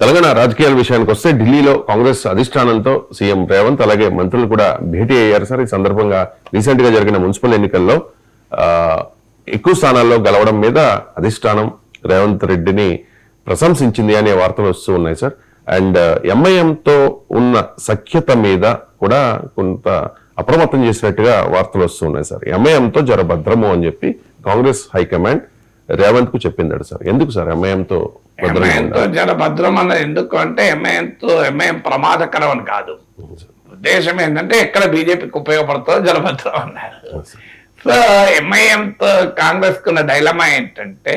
తెలంగాణ రాజకీయాల విషయానికి వస్తే ఢిల్లీలో కాంగ్రెస్ అధిష్టానంతో సీఎం రేవంత్ అలాగే మంత్రులు కూడా భేటీ అయ్యారు సార్. ఈ సందర్భంగా రీసెంట్ గా జరిగిన మున్సిపల్ ఎన్నికల్లో ఎక్కువ స్థానాల్లో గెలవడం మీద అధిష్టానం రేవంత్ రెడ్డిని ప్రశంసించింది అనే వార్తలు వస్తూ ఉన్నాయి సార్. అండ్ ఎంఐఎంతో ఉన్న సఖ్యత మీద కూడా కొంత అప్రమత్తం చేసినట్టుగా వార్తలు వస్తూ ఉన్నాయి సార్. ఎంఐఎంతో జర భద్రము అని చెప్పి కాంగ్రెస్ హైకమాండ్ రేవంత్ కు చెప్పిందాడు సార్. ఎందుకు సార్ ఎంఐఎంతో జర భద్రం అన్నది ఎందుకు అంటే ఎంఐఎం ప్రమాదకరం అని కాదు. ఉద్దేశం ఏంటంటే ఎక్కడ బీజేపీకి ఉపయోగపడుతుందో జలభద్రం అన్నారు. సో ఎంఐఎంతో కాంగ్రెస్ కున్న డైలమా ఏంటంటే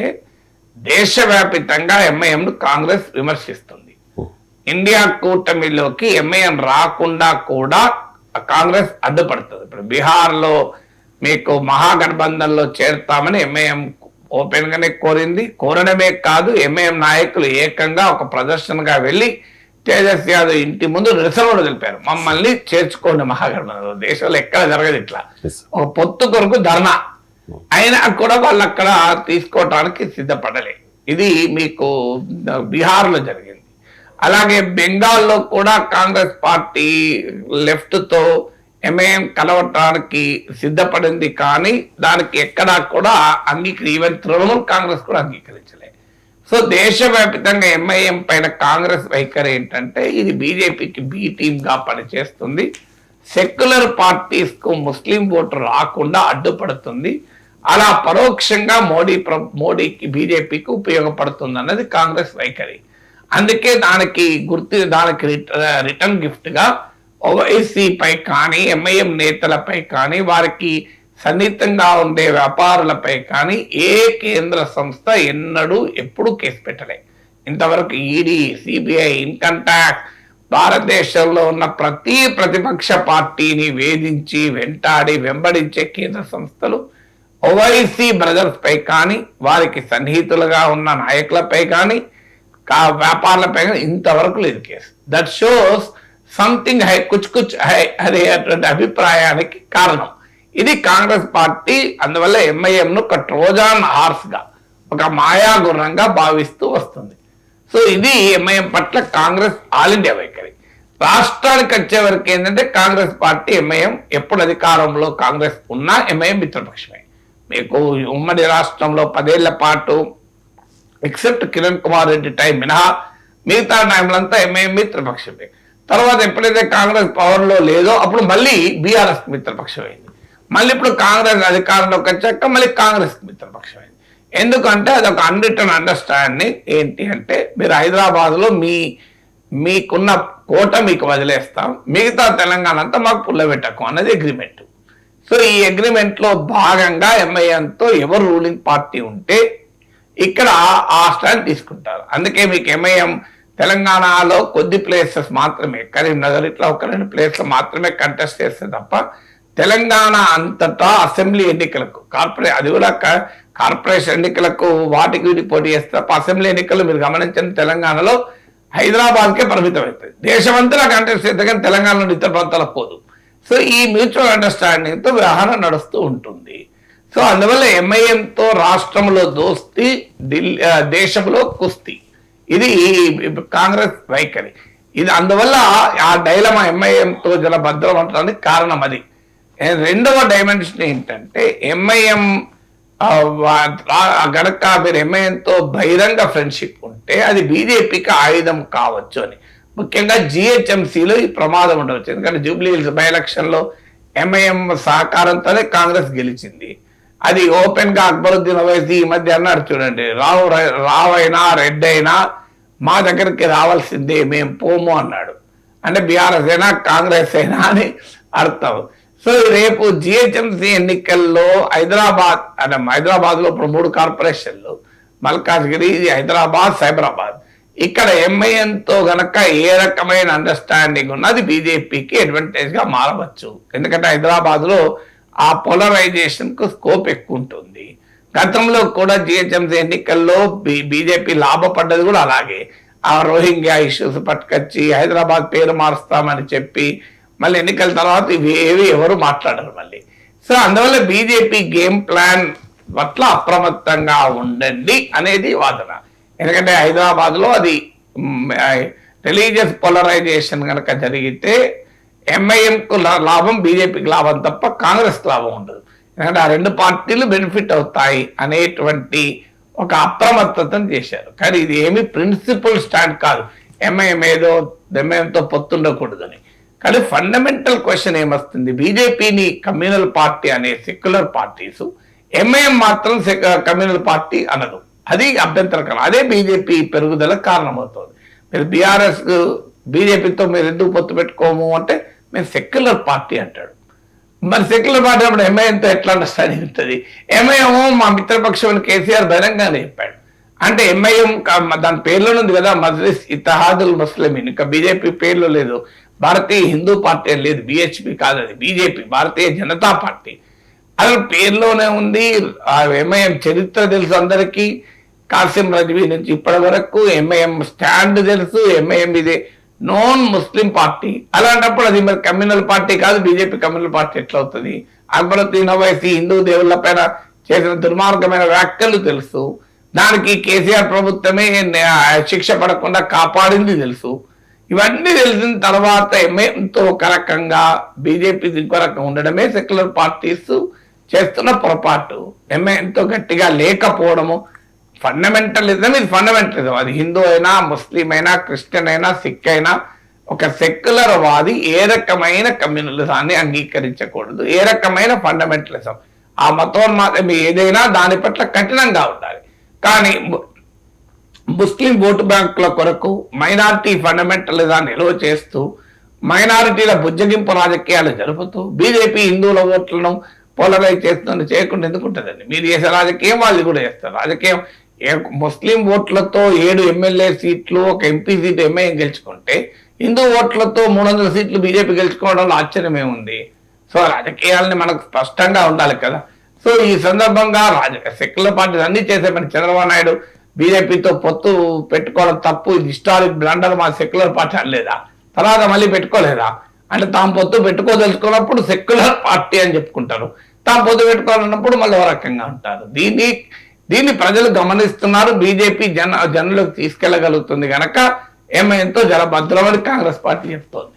దేశవ్యాపితంగా ఎంఐఎంను కాంగ్రెస్ విమర్శిస్తుంది. ఇండియా కూటమిలోకి ఎంఐఎం రాకుండా కూడా కాంగ్రెస్ అడ్డుపడుతుంది. ఇప్పుడు బీహార్లో మీకు మహాగఠబంధన్లో చేరుతామని ఎంఐఎం ఓపెన్ గానే కోరింది. కోరడమే కాదు, ఎంఐఎం నాయకులు ఏకంగా ఒక ప్రదర్శనగా వెళ్లి తేజస్వి యాదవ్ ఇంటి ముందు నిరసనలు తెలిపారు, మమ్మల్ని చేర్చుకోండి మహాగఠబంధంలో. దేశంలో ఎక్కడ జరగదు ఇట్లా. ఒక పొత్తు కొరకు ధర్నా అయినా కూడా వాళ్ళు అక్కడ తీసుకోవటానికి సిద్ధపడలే. ఇది మీకు బీహార్లో జరిగింది. అలాగే బెంగాల్లో కూడా కాంగ్రెస్ పార్టీ లెఫ్ట్ తో ఎంఐఎం కలవటానికి సిద్ధపడింది, కానీ దానికి ఎక్కడా కూడా ఈవెన్ తృణమూల్ కాంగ్రెస్ కూడా అంగీకరించలే. సో దేశవ్యాప్తంగా ఎంఐఎం పైన కాంగ్రెస్ వైఖరి ఏంటంటే ఇది బీజేపీకి బి టీమ్ గా పనిచేస్తుంది, సెక్యులర్ పార్టీస్ కు ముస్లిం ఓటు రాకుండా అడ్డుపడుతుంది, అలా పరోక్షంగా మోడీకి బీజేపీకి ఉపయోగపడుతుంది అన్నది కాంగ్రెస్ వైఖరి. అందుకే దానికి రిటర్న్ గిఫ్ట్ గా ఓవైసీపై కానీ ఎంఐఎం నేతలపై కానీ వారికి సన్నిహితంగా ఉండే వ్యాపారులపై కానీ ఏ కేంద్ర సంస్థ ఎప్పుడు కేసు పెట్టలే. ఇంతవరకు ఈడీ, సిబిఐ, ఇన్కమ్ ట్యాక్స్ భారతదేశంలో ఉన్న ప్రతి ప్రతిపక్ష పార్టీని వేధించి వెంబడించే కేంద్ర సంస్థలు ఓవైసీ బ్రదర్స్ పై కానీ వారికి సన్నిహితులుగా ఉన్న నాయకులపై కానీ వ్యాపారులపై కానీ ఇంతవరకు లేదు కేసు. దట్ షోస్ సంథింగ్ కుచ్ అనేటువంటి అభిప్రాయానికి కారణం. ఇది కాంగ్రెస్ పార్టీ అందువల్ల ఎంఐఎం ను ఒక ట్రోజాన్ హార్స్ గా, ఒక మాయా గుర్రంగా భావిస్తూ వస్తుంది. సో ఇది ఎంఐఎం పట్ల కాంగ్రెస్ ఆల్ ఇండియా వైఖరి. రాష్ట్రానికి వచ్చే వరకు ఏంటంటే కాంగ్రెస్ పార్టీ ఎంఐఎం ఎప్పుడు అధికారంలో కాంగ్రెస్ ఉన్నా ఎంఐఎం మిత్రపక్షమే. మీకు ఉమ్మడి రాష్ట్రంలో 10 ఏళ్ల పాటు ఎక్సెప్ట్ కిరణ్ కుమార్ రెడ్డి టైం మినహా మిగతా టైంలంతా ఎంఐఎం మిత్రపక్షమే. తర్వాత ఎప్పుడైతే కాంగ్రెస్ పవర్ లో లేదో అప్పుడు మళ్ళీ బీఆర్ఎస్ మిత్రపక్షం అయింది. మళ్ళీ ఇప్పుడు కాంగ్రెస్ అధికారంలోకి వచ్చాక మళ్ళీ కాంగ్రెస్ మిత్రపక్షం అయింది. ఎందుకంటే అదొక అన్రిటర్న్ అండర్స్టాండింగ్. ఏంటి అంటే మీరు హైదరాబాద్ లో మీకున్న కోట మీకు వదిలేస్తాం, మిగతా తెలంగాణ అంతా మాకు పుల్లబెట్టకు అన్నది అగ్రిమెంట్. సో ఈ అగ్రిమెంట్ లో భాగంగా ఎంఐఎంతో ఎవరు రూలింగ్ పార్టీ ఉంటే ఇక్కడ ఆ స్టాండ్ తీసుకుంటారు. అందుకే మీకు ఎంఐఎం తెలంగాణలో కొద్ది ప్లేసెస్ మాత్రమే, కరీంనగర్ ఇట్లా 1-2 ప్లేస్లు మాత్రమే కంటెస్ట్ చేస్తే తప్ప తెలంగాణ అంతటా అసెంబ్లీ ఎన్నికలకు అది కూడా కార్పొరేషన్ ఎన్నికలకు వాటికి వీటికి పోటీ చేస్తే తప్ప అసెంబ్లీ ఎన్నికలు మీరు గమనించిన తెలంగాణలో హైదరాబాద్కే పరిమితం అవుతుంది. దేశమంతా కంటెస్ట్ చేస్తే కానీ తెలంగాణ నుండి ఇతర ప్రాంతాలకు పోదు. సో ఈ మ్యూచువల్ అండర్స్టాండింగ్ తో వ్యవహారం నడుస్తూ ఉంటుంది. సో అందువల్ల ఎంఐఎంతో రాష్ట్రంలో దోస్తీ, దేశంలో కుస్తీ, ఇది కాంగ్రెస్ వైఖరి. ఇది అందువల్ల ఆ డైలమా ఎంఐఎంతో భద్రం అంటానికి కారణం అది. రెండవ డైమెన్షన్ ఏంటంటే ఎంఐఎం గనక మీరు ఎంఐఎంతో బహిరంగ ఫ్రెండ్షిప్ ఉంటే అది బీజేపీకి ఆయుధం కావచ్చు అని. ముఖ్యంగా జిహెచ్ఎంసీలో ఈ ప్రమాదం ఉండవచ్చు. ఎందుకంటే జూబ్లీ హిల్స్ బై ఎలక్షన్ లో ఎంఐఎం సహకారంతోనే కాంగ్రెస్ గెలిచింది. అది ఓపెన్ గా అక్బరుద్దీన్ ఓవైసీ ఈ మధ్య అన్నాడు చూడండి, రావైనా రెడ్డైనా మా దగ్గరికి రావాల్సిందే, మేము పోము అన్నాడు. అంటే బీఆర్ఎస్ అయినా కాంగ్రెస్ అయినా అని అర్థం. సో రేపు జిహెచ్ఎంసీ ఎన్నికల్లో హైదరాబాద్ లో ఇప్పుడు 3 కార్పొరేషన్లు, మల్కాజ్గిరి, హైదరాబాద్, సైబరాబాద్. ఇక్కడ ఎంఐఎంతో గనక ఏ రకమైన అండర్స్టాండింగ్ ఉన్నది బీజేపీకి అడ్వాంటేజ్ గా మారవచ్చు. ఎందుకంటే హైదరాబాద్ లో ఆ పోలరైజేషన్ కు స్కోప్ ఎక్కువ ఉంటుంది. గతంలో కూడా జిహెచ్ఎంసీ ఎన్నికల్లో బీజేపీ లాభపడ్డది కూడా అలాగే. ఆ రోహింగ్యా ఇష్యూస్ పట్టుకొచ్చి హైదరాబాద్ పేరు మారుస్తామని చెప్పి మళ్ళీ ఎన్నికల తర్వాత ఎవరు మాట్లాడరు మళ్ళీ. సో అందువల్ల బీజేపీ గేమ్ ప్లాన్ పట్ల అప్రమత్తంగా ఉండండి అనేది వాదన. ఎందుకంటే హైదరాబాద్ లో అది రిలీజియస్ పోలరైజేషన్ కనుక జరిగితే ఎంఐఎంకు లాభం, బీజేపీకి లాభం తప్ప కాంగ్రెస్కి లాభం ఉండదు. ఎందుకంటే ఆ రెండు పార్టీలు బెనిఫిట్ అవుతాయి అనేటువంటి ఒక అప్రమత్తతను చేశారు. కానీ ఇది ఏమి ప్రిన్సిపల్ స్టాండ్ కాదు, ఎంఐఎంతో పొత్తుండకూడదని. కానీ ఫండమెంటల్ క్వశ్చన్ ఏమొస్తుంది, బీజేపీని కమ్యూనల్ పార్టీ అనే సెక్యులర్ పార్టీస్, ఎంఐఎం మాత్రం కమ్యూనల్ పార్టీ అనదు. అది అభ్యంతరకరం. అదే బీజేపీ పెరుగుదల కారణమవుతుంది. మీరు బీఆర్ఎస్ బీజేపీతో మీరు ఎందుకు పొత్తు పెట్టుకోము అంటే మేము సెక్యులర్ పార్టీ అంటాడు. మరి సెక్యులర్ పార్టీ అప్పుడు ఎంఐఎంతో ఎట్లా అండర్స్టాండింగ్ ఉంటుంది? ఎంఐఎం మా మిత్రపక్షం కేసీఆర్ బహిరంగానే చెప్పాడు. అంటే ఎంఐఎం దాని పేర్లోనే ఉంది కదా, మజ్లిస్ ఇత్తహాదుల్ ముస్లిమీన్. ఇంకా బీజేపీ పేర్లో లేదు. భారతీయ హిందూ పార్టీ లేదు, బిహెచ్పి కాదు, అది బీజేపీ, భారతీయ జనతా పార్టీ. అసలు పేర్లోనే ఉంది. ఎంఐఎం చరిత్ర తెలుసు అందరికీ, కాసిం రజ్వీ నుంచి ఇప్పటి వరకు ఎంఐఎం స్టాండ్ తెలుసు. ఎంఐఎం ఇది నాన్ ముస్లిం పార్టీ. అలాంటప్పుడు అది మరి కమ్యూనల్ పార్టీ కాదు, బీజేపీ కమ్యూనల్ పార్టీ ఎట్లా అవుతుంది? అక్బరుద్దీన్ ఓవైసీ హిందూ దేవుళ్ల పైన చేసిన దుర్మార్గమైన వ్యాఖ్యలు తెలుసు. దానికి కేసీఆర్ ప్రభుత్వమే శిక్ష పడకుండా కాపాడింది తెలుసు. ఇవన్నీ తెలిసిన తర్వాత ఎంఐఎంతో ఒక రకంగా, బీజేపీ ఇంకో రకంగా ఉండడమే సెక్యులర్ పార్టీస్ చేస్తున్న పొరపాటు. ఎంఐఎంతో గట్టిగా లేకపోవడము ఫండమెంటలిజం. ఇది ఫండమెంటలిజం. అది హిందూ అయినా, ముస్లిం అయినా, క్రిస్టియన్ అయినా, సిక్ అయినా, ఒక సెక్యులర్ వాది ఏ రకమైన కమ్యూనలిజాన్ని అంగీకరించకూడదు, ఏ రకమైన ఫండమెంటలిజం. ఆ మతోన్మాదం ఏదైనా దాని పట్ల కఠినంగా ఉండాలి. కానీ ముస్లిం ఓటు బ్యాంకుల కొరకు మైనారిటీ ఫండమెంటలిజాన్ని నిల్వ చేస్తూ, మైనారిటీల బుజ్జగింపు రాజకీయాలు జరుపుతూ, బీజేపీ హిందువుల ఓట్లను పోలరైజ్ చేస్తుంది చేయకుండా ఎందుకుంటుందండి? మీరు చేసే రాజకీయం వాళ్ళు కూడా చేస్తారు. రాజకీయం ముస్లిం ఓట్లతో 7 ఎమ్మెల్యే సీట్లు, ఒక ఎంపీ సీటు ఎంఐఎం గెలుచుకుంటే, హిందూ ఓట్లతో 300 సీట్లు బీజేపీ గెలుచుకోవడంలో ఆశ్చర్యం ఏముంది? సో రాజకీయాలని మనకు స్పష్టంగా ఉండాలి కదా. సో ఈ సందర్భంగా సెక్యులర్ పార్టీలు అన్ని చేసే పని చంద్రబాబు నాయుడు బీజేపీతో పొత్తు పెట్టుకోవడం తప్పు, ఇది హిస్టారిక్ బ్లండర్, మా సెక్యులర్ పార్టీ అనలేదా? తర్వాత మళ్ళీ పెట్టుకోలేదా? అంటే తాము పొత్తు పెట్టుకోదలుచుకున్నప్పుడు సెక్యులర్ పార్టీ అని చెప్పుకుంటారు, తాము పొత్తు పెట్టుకోవాలన్నప్పుడు మళ్ళీ ఒక రకంగా ఉంటారు. దీన్ని ప్రజలు గమనిస్తున్నారు. బీజేపీ జనంలోకి తీసుకెళ్లగలుగుతుంది కనుక ఎంఐఎంతో జర భద్రమని కాంగ్రెస్ పార్టీ చెప్తోంది.